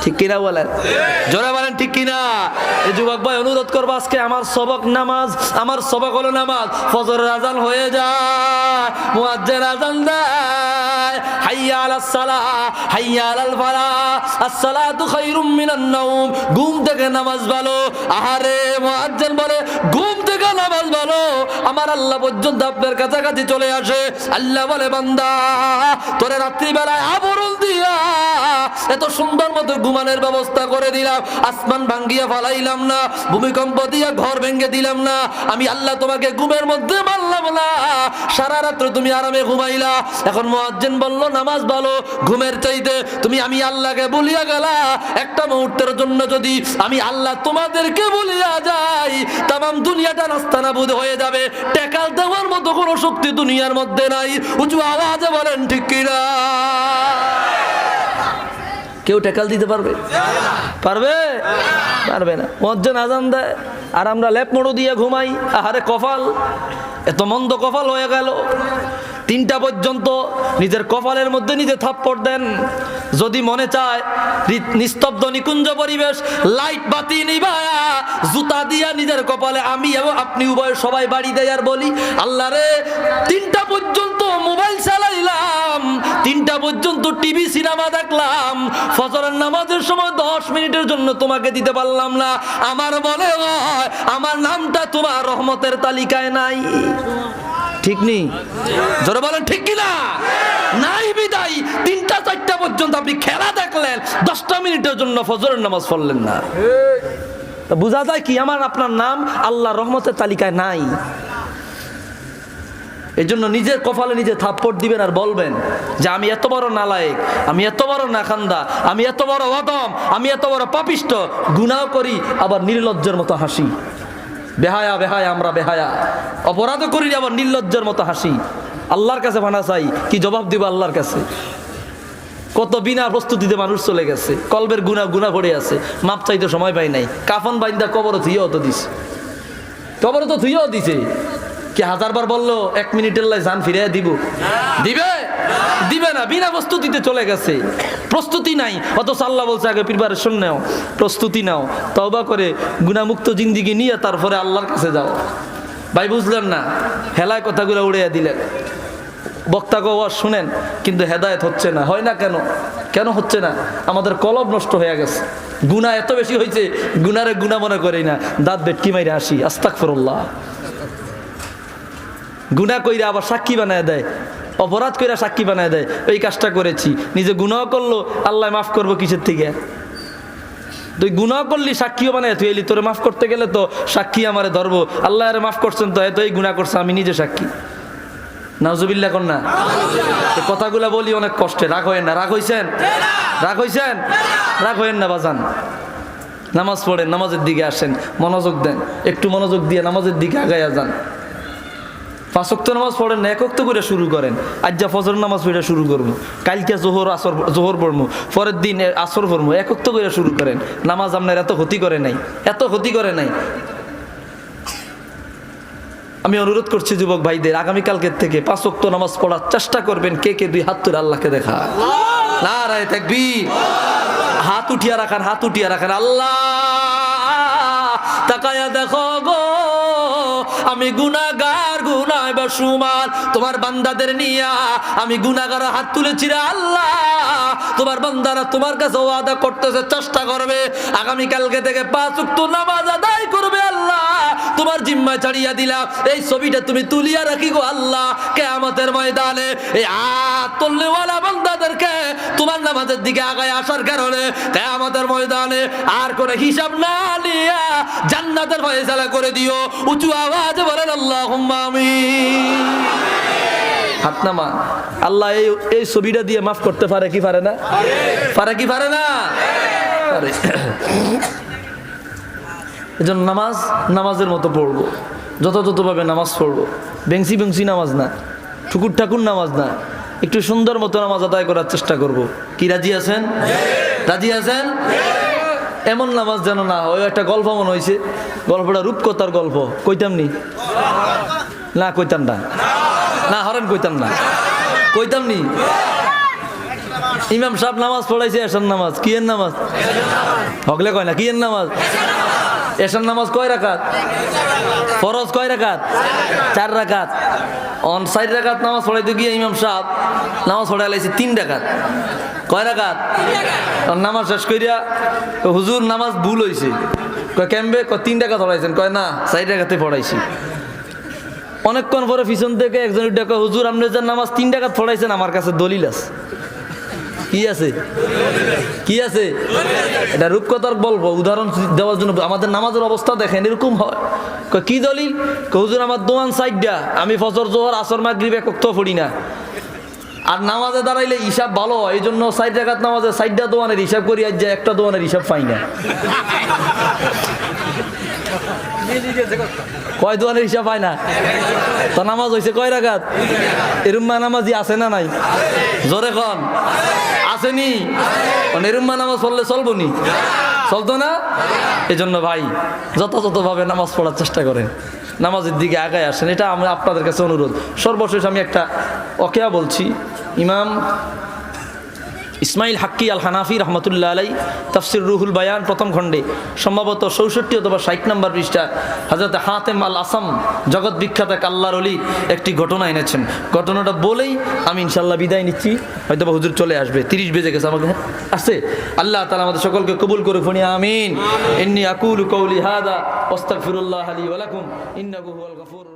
ঠিক কিনা বলেন? জোরে বলেন ঠিক কিনা? এই যুবক ভাই অনুরোধ করবো, আজকে আমার সবক নামাজ, আমার সবক হলো নামাজ। ফজরের আজান হয়ে যায়, মুয়াজ্জিন আজান দেয়, হাইয়া আলাস সালাহ, হাইয়া আলাল ফালাহ, আসসালাতু খায়রুম মিনান নাওম। ঘুম থেকে নামাজ ভালো। আহারে মুয়াজ্জিন বলে ঘুম থেকে নামাজ ভালো, আমার আল্লাহ পর্যন্ত আপনার কাছাকাছি চলে আসে। আল্লাহ বলে বান্দা, তোরে রাত্রিবেলায় আবরণ দিয়া এত সুন্দর মতো ঘুমানোর ব্যবস্থা করে দিলাম, আসমান ভাঙ্গিয়া ফালাইলাম না, ভূমিকম্প দিয়া ঘর ভেঙে দিলাম না, আমি আল্লাহ তোমাকে ঘুমের মধ্যে মারলাম না, সারা রাত্র তুমি আরামে ঘুমাইলা। এখন মুয়াজ্জিন বলল নামাজ ভালো, ঘুমের চাইতে তুমি আমি আল্লাহকে বলিয়া গেলা। একটা মুহূর্তের জন্য যদি আমি আল্লাহ তোমাদেরকে বলিয়া যাই, তামাম দুনিয়াটা নাস্তানাবুদ হয়ে যাবে। টেকাল দেওয়ার মতো কোনো শক্তি দুনিয়ার মধ্যে নাই। উঁচু আওয়াজে বলেন ঠিক কিনা? কেউ টেকাল দিতে পারবে? পারবে? পারবে না। মুয়াজ্জিন আজান দেয় আর আমরা লেপ মোড়ো দিয়ে ঘুমাই। আহারে কপাল, এত মন্দ কপাল হয়ে গেল। 3টা পর্যন্ত নিজের কপালের মধ্যে নিজে থাপ্পড় দেন। যদি মনে চায় নিস্তব্ধ নিকুঞ্জ পরিবেশ, লাইট বাতি নিভায়া জুতা দিয়া নিজের কপালে আমি এবং আপনি উভয় সবাই বাড়ি দেয় আর বলি, আল্লাহ রে 3টা পর্যন্ত মোবাইল চালাইলাম, 3টা পর্যন্ত টিভি সিনেমা দেখলাম, ফজরের নামাজের সময় 10 মিনিটের জন্য তোমাকে দিতে পারলাম না। আমার মনে হয় আমার নামটা তোমার রহমতের তালিকায় নাই। ঠিক নেই? জোরে বলেন ঠিক কিনা? নাই বিদায় 3টা 4টা পর্যন্ত আপনি খেলা দেখলেন, 10টা মিনিটের জন্য ফজরের নামাজ পড়লেন না। বোঝা যায় কি আমার আপনার নাম আল্লাহর রহমতের তালিকায় নাই। এই জন্য নিজের কপালে নিজে থাপ্পড় দিবেন আর বলবেন যে আমি এত বড় নালায়েক, আমি এত বড় নাখান্দা, আমি এত বড় অদম, আমি এত বড় পাপিষ্ট, গুনাহ করি আবার নির্লজ্জের মতো হাসি। বেহায়া বেহায়া, আমরা বেহায়া, অপরাধ করি আবার নির্লজ্জের মতো হাসি। আল্লাহর কাছে ভানা চাই, কি জবাব দিব আল্লাহর কাছে? কত বিনা প্রস্তুতিতে মানুষ চলে গেছে, কলবের গুনাহ পড়ে আছে, মাপ চাইতে সময় পাই নাই। কাফন বাইন্দা কবরে থুইয়াও তো দিছে, কবরে তো থুইয়াও দিছে। কি 1000 বার বললো 1 মিনিটের লাই জান ফিরিয়ে দিব? দিবে? দিবে না। বিনা প্রস্তুতিতে চলে গেছে, প্রস্তুতি নাই। অথচ আল্লাহ বলছে আগে প্রিপারেশন নাও, প্রস্তুতি নাও, তওবা করে গুনাহমুক্ত জিন্দেগি নিয়ে তারপরে আল্লাহর কাছে যাও। ভাই বুঝলেন না? হেলায় কথাগুলো উড়িয়ে দিলেন। বক্তাকে ওয়াজ শুনেন কিন্তু হেদায়েত হচ্ছে না। হয় না কেন? কেন হচ্ছে না? আমাদের কলব নষ্ট হয়ে গেছে। গুনাহ এত বেশি হয়েছে, গুনারে গুনাহ মনে করি না, দাঁত বেটকি মাইরে আসি, আস্তাগফিরুল্লাহ। গুনাহ কইরা আবার সাক্ষী বানায় দেয়, অপরাধ কইরা সাক্ষী বানায় দেয়, এই কাজটা করেছি। নিজে গুনাহ করলো, আল্লাহ মাফ করবো কিসের থেকে? তুই গুনাহ করলি, সাক্ষীও বানায় তুই এলি, তোরে মাফ করতে গেলে তো সাক্ষী আমারে ধরবো। আল্লাহ আরে মাফ করছেন তো, এত এই গুনাহ করছে, আমি নিজে সাক্ষী। নাউজুবিল্লাহ কোন না? এই কথাগুলা বলি অনেক কষ্টে, রাগ হয়েন না। রাগ হইছেন? রাগ হইছেন? রাগ হয়েন না বাজান। নামাজ পড়েন, নামাজের দিকে আসেন, মনোযোগ দেন, একটু মনোযোগ দিয়ে নামাজের দিকে আগাইয়া যান। 5 ওয়াক্ত নামাজ পড়েন না, 1 ওয়াক্ত করে শুরু করেন। আজ যা ফজর নামাজ পড়ে শুরু করবো, কালকে জোহর পড়বো, পরের দিন আসর পড়বো, 1 ওয়াক্ত করে শুরু করেন। নামাজ আপনার এত ক্ষতি করে নাই, এত ক্ষতি করে নাই। আমি অনুরোধ করছি যুবক ভাইদের, আগামীকালকের থেকে 5 ওয়াক্ত নামাজ পড়ার চেষ্টা করবেন। কে কে 2 হাত তুলে আল্লাহকে দেখা, নারায়ে তাকবীর, হাত উঠিয়া রাখান, হাত উঠিয়া রাখান। আল্লাহ তাকায়া দেখো গো, আমি গুনাহগার, গুনাহ বেশুমার, তোমার বান্দাদের নিয়া আমি গুনাহগার হাত তুলেছি রে আল্লাহ। তোমার বান্দারা তোমার কাছে ওয়াদা করতেছে, চেষ্টা করবে আগামীকালকে থেকে 5 ওয়াক্ত নামাজ আদায় করবে। আল্লাহ তোমার জিম্মায় ছাড়িয়া দিলাম, এই ছবিটা তুমি তুলিয়া রাখি গো আল্লাহ। কিয়ামতের ময়দানে এই আতল্লেওয়ালা বান্দাদেরকে তোমার নামাজের দিকে আগায় আসার কারণে কিয়ামতের ময়দানে আর কোনো হিসাব না নিয়া জান্নাতের ফয়সালা করে দিও। উঁচু আওয়াজে বলেন আল্লাহুম্মা আমিন। হাত নামা। আল্লাহ এই ছবিটা দিয়ে মাফ করতে পারে কি পারে না? পারে কি পারে না? পারে। এজন্য নামাজের মতো পড়বো, যথাযথভাবে নামাজ পড়বো। বেংসি নামাজ না, ঠুকুর ঠাকুর নামাজ না, একটু সুন্দর মতো নামাজ আদায় করার চেষ্টা করব। কি রাজি আছেন? রাজি আছেন? এমন নামাজ যেন না হয়। একটা গল্প মনে হয়েছে, গল্পটা রূপকথার গল্প, কইতাম নি? না কইতাম না, না হরেন কইতাম না, কইতাম নি? ইমাম সাহেব নামাজ পড়াইছে, এশার নামাজ। কি এর নামাজ? হগলে কয় না, কি এর নামাজ? এশার নামাজ কয় রাকাত? ফরজ কয় রাকাত? 4 রাকাত। 4 রাকাত নামাজ পড়াইতে গিয়ে ইমাম সাহেব নামাজ পড়াই লাইছে 3 রাকাত। কয় রাকাত? নামাজ শেষ করিয়া হুজুর নামাজ ভুল হয়েছে। কয় কেমবে? 3 রাকাত পড়াইছেন? কয় না, 4 রাকাতে পড়াইছি। অনেকক্ষণ পরে পিছন থেকে একজন ডাকা, হুজুর আপনি যে নামাজ 3 রাকাত পড়াইছেন, আমার কাছে দলিল আছে। কি আছে? কি আছে? এটা রূপকথার গল্প, উদাহরণ দেওয়ার জন্য। আমাদের নামাজের অবস্থা দেখেন, এরকম হয়। কি দলিল? হুজুর আমার দোয়ান 4টা, আমি ফজর জোহর আসর মাগরিব 1 ওয়াক্ত পড়ি না। আর নামাজে দাঁড়াইলে হিসাব ভালো হয়, এই জন্য 4 রাকাত নামাজে 4টা দোয়ানের হিসাব করি, আজ যে একটা দোয়ানের হিসাব পাই না। কয় দোয়ানের হিসাব পায় না? তো নামাজ হয়েছে কয় রাকাত? এরুম্মা নামাজি আছে না নাই? জোরে খন আসেনি? এরুম্মা নামাজ পড়লে চলবো নি? চলতো না? এই জন্য ভাই যথাযথভাবে নামাজ পড়ার চেষ্টা করেন, নামাজের দিকে আগায় আসেন। এটা আমরা আপনাদের কাছে অনুরোধ। সর্বশেষ আমি একটা ওয়াকিয়া বলছি। ইমাম ইসমাইল হাক্কি আল হানাফি রহমতুল্লাহ আলাই তাফসির রুহুল বায়ান প্রথম খণ্ডে সম্ভবত 64 অথবা 60 নম্বর পৃষ্ঠা হযরত হাতেম আল আসাম জগৎ বিখ্যাত এক আল্লাহর ওলি একটি ঘটনা এনেছেন। ঘটনাটা বলেই আমি ইনশাআল্লাহ বিদায় নিচ্ছি, হয়তো বা হুজুর চলে আসবে। 30 বেজে গেছে, আমাকে আসছে। আল্লাহ তাআলা আমাদের সকলকে কবুল করে ফোনি আমিন। ইন্নী আকুলু কওলি হাদা ওয়াস্তাগফিরুল্লাহ লি ওয়া লাকুম ইন্নাহু হুয়াল গফুরুর